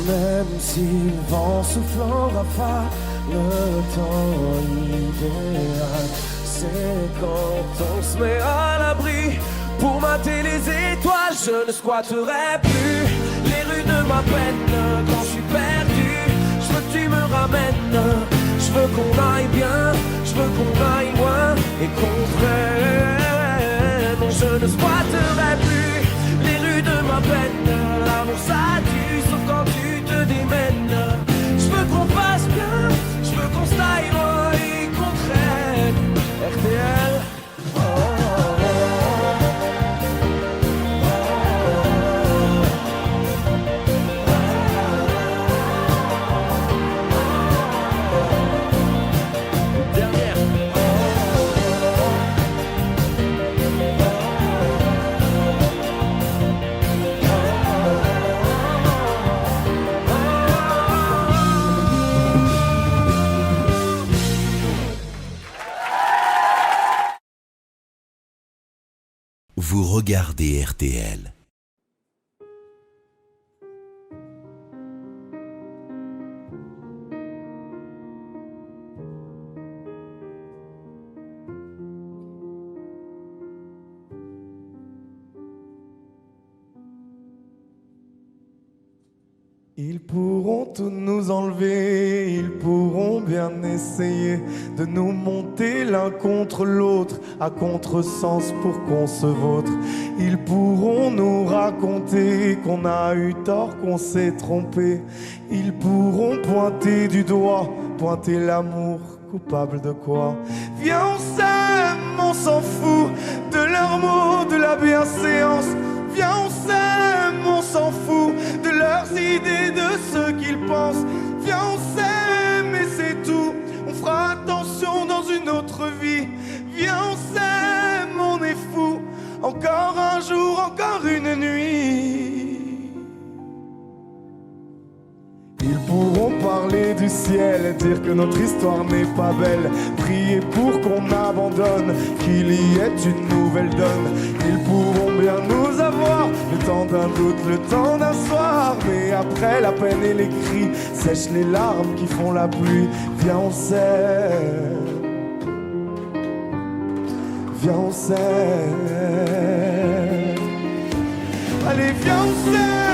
Speaker 4: Même si le vent souffle en rafale, le temps idéal, c'est quand on se met à l'abri pour mater les étoiles. Je ne squatterai plus les rues de ma peine. Quand je suis perdu, je veux que tu me ramènes. Je veux qu'on aille bien, je veux qu'on aille loin et qu'on traîne. Non, je ne squatterai plus les rues de ma peine. L'amour ça tue, sauf quand tu te démènes. Je veux qu'on fasse bien, je veux qu'on s'aille loin et qu'on traîne. RTL.
Speaker 8: Vous regardez RTL.
Speaker 1: Ils pourront tout nous enlever, ils pourront bien essayer de nous monter l'un contre l'autre, à contresens pour qu'on se vautre. Ils pourront nous raconter qu'on a eu tort, qu'on s'est trompé. Ils pourront pointer du doigt, pointer l'amour, coupable de quoi? Viens on s'aime, on s'en fout de leurs mots, de la bienséance. Viens on s'aime, on s'en fout de leurs idées, de ce qu'ils pensent. Viens on s'aime et c'est tout, on fera attention dans une autre vie. Viens on s'aime, on est fou, encore un jour, encore une nuit. Ils pourront parler du ciel, dire que notre histoire n'est pas belle, prier pour qu'on abandonne, qu'il y ait une nouvelle donne. Ils pourront bien nous avoir, le temps d'un doute, le temps d'un soir, mais après la peine et les cris sèchent les larmes qui font la pluie. Viens on s'aime, viens on s'aime, allez viens on s'aime.